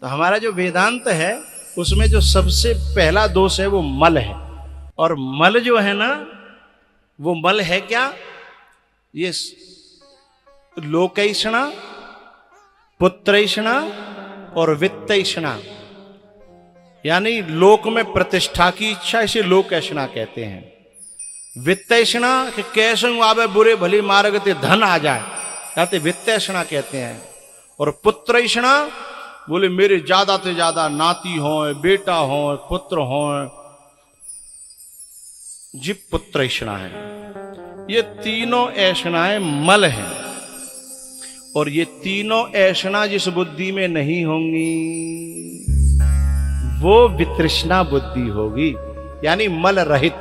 तो हमारा जो वेदांत है उसमें जो सबसे पहला दोष है वो मल है। और मल जो है ना, वो मल है क्या? ये लोकैषणा, पुत्रैषणा और वित्तैषणा, यानी लोक में प्रतिष्ठा की इच्छा, इसे लोकैषणा कहते हैं। वित्तैषणा कि कैसे आवे बुरे भली मार्ग ते धन आ जाए, कहते वित्तैषणा कहते हैं। और पुत्रैषणा बोले मेरे ज्यादा से ज्यादा नाती हो, बेटा हो, पुत्र हो, जी पुत्रैषणा है। ये तीनों ऐषणाएं मल हैं। और ये तीनों ऐषणा जिस बुद्धि में नहीं होंगी वो वितृष्णा बुद्धि होगी, यानी मल रहित।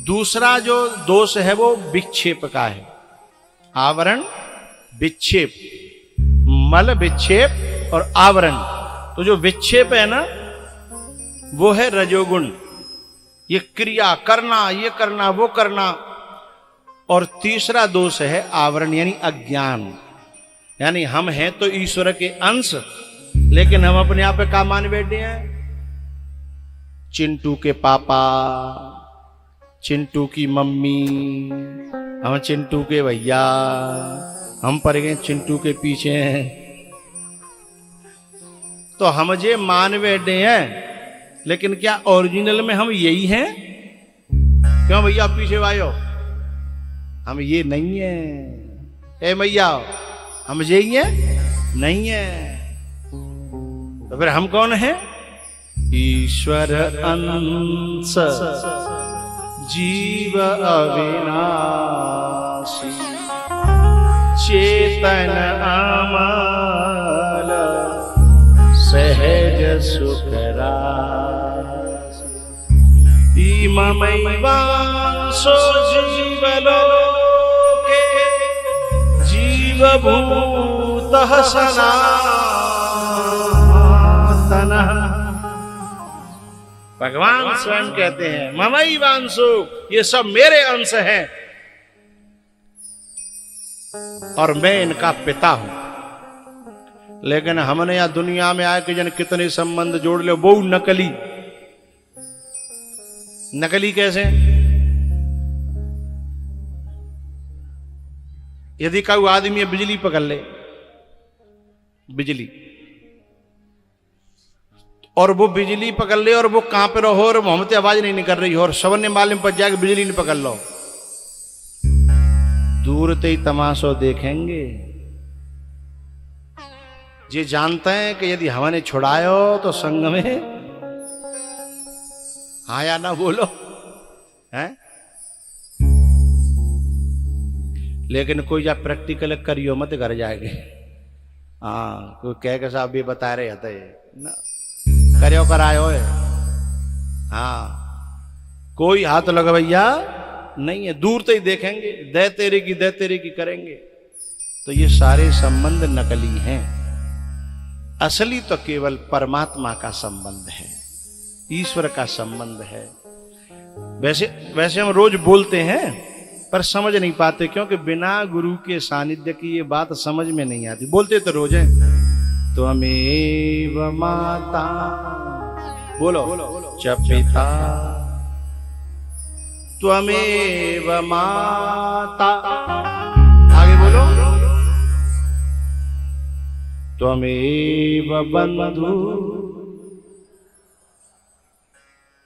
दूसरा जो दोष है वो विक्षेप का है। आवरण, विक्षेप, मल, विक्षेप और आवरण। तो जो विक्षेप है ना वो है रजोगुण, ये क्रिया करना, ये करना, वो करना। और तीसरा दोष है आवरण, यानी अज्ञान, यानी हम हैं तो ईश्वर के अंश, लेकिन हम अपने आप पे का मान बैठे हैं? चिंटू के पापा, चिंटू की मम्मी, हम चिंटू के भैया, हम पड़ गए चिंटू के पीछे। तो हम जे मान बैठे हैं, लेकिन क्या ओरिजिनल में हम यही हैं? क्यों भैया पीछे आयो? हम ये नहीं है। ए भैया हम यही हैं? नहीं है। तो फिर हम कौन हैं? ईश्वर अंश, जीव अविनाशी, चेतन अमल, सहज सुखराशि। इममैवांशो जीवलोके, जीवभूतः सनातनः। भगवान स्वयं कहते हैं ममैवांशो, ये सब मेरे अंश हैं और मैं इनका पिता हूं। लेकिन हमने यहां दुनिया में आए कि जन कितने संबंध जोड़ ले, वो नकली। नकली कैसे? यदि कोई आदमी बिजली पकड़ ले, बिजली, और वो बिजली पकड़ ले और वो कहां पे रहो और मोहम्मद आवाज नहीं निकल रही हो और सवन ने मालूम पर जाके बिजली नहीं पकड़ लो, दूर ते ही तमाशो देखेंगे। ये जानते हैं कि यदि हमने छुड़ायो तो संग में हाँ या ना बोलो है। लेकिन कोई जा प्रैक्टिकल करियो मत घर जाएंगे। हाँ कोई कह के साहब भी बता रहे थे ना, करियो करायो है। हाँ कोई हाथ लगा भैया नहीं है, दूर से ही देखेंगे, दे तेरे की करेंगे। तो ये सारे संबंध नकली हैं। असली तो केवल परमात्मा का संबंध है, ईश्वर का संबंध है। वैसे हम रोज बोलते हैं पर समझ नहीं पाते, क्योंकि बिना गुरु के सानिध्य की ये बात समझ में नहीं आती। बोलते तो रोज है, त्वमेव माता, बोलो च पिता, त्वमेव माता, आगे बोलो, त्वमेव बंधु।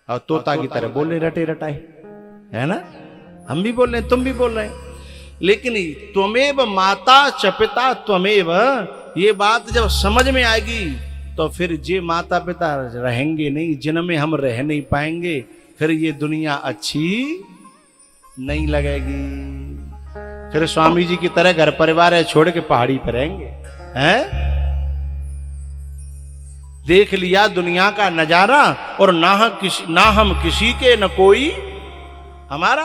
और तोता की तरह बोल रहे रटे रटाए, है ना? हम भी बोल रहे हैं, तुम भी बोल रहे हैं। लेकिन त्वमेव माता च पिता त्वमेव, ये बात जब समझ में आएगी तो फिर जे माता पिता रहेंगे नहीं, जिनमें हम रह नहीं पाएंगे, फिर ये दुनिया अच्छी नहीं लगेगी। फिर स्वामी जी की तरह घर परिवार है छोड़ के पहाड़ी पर रहेंगे, हैं? देख लिया दुनिया का नजारा और ना हम किसी के न कोई हमारा।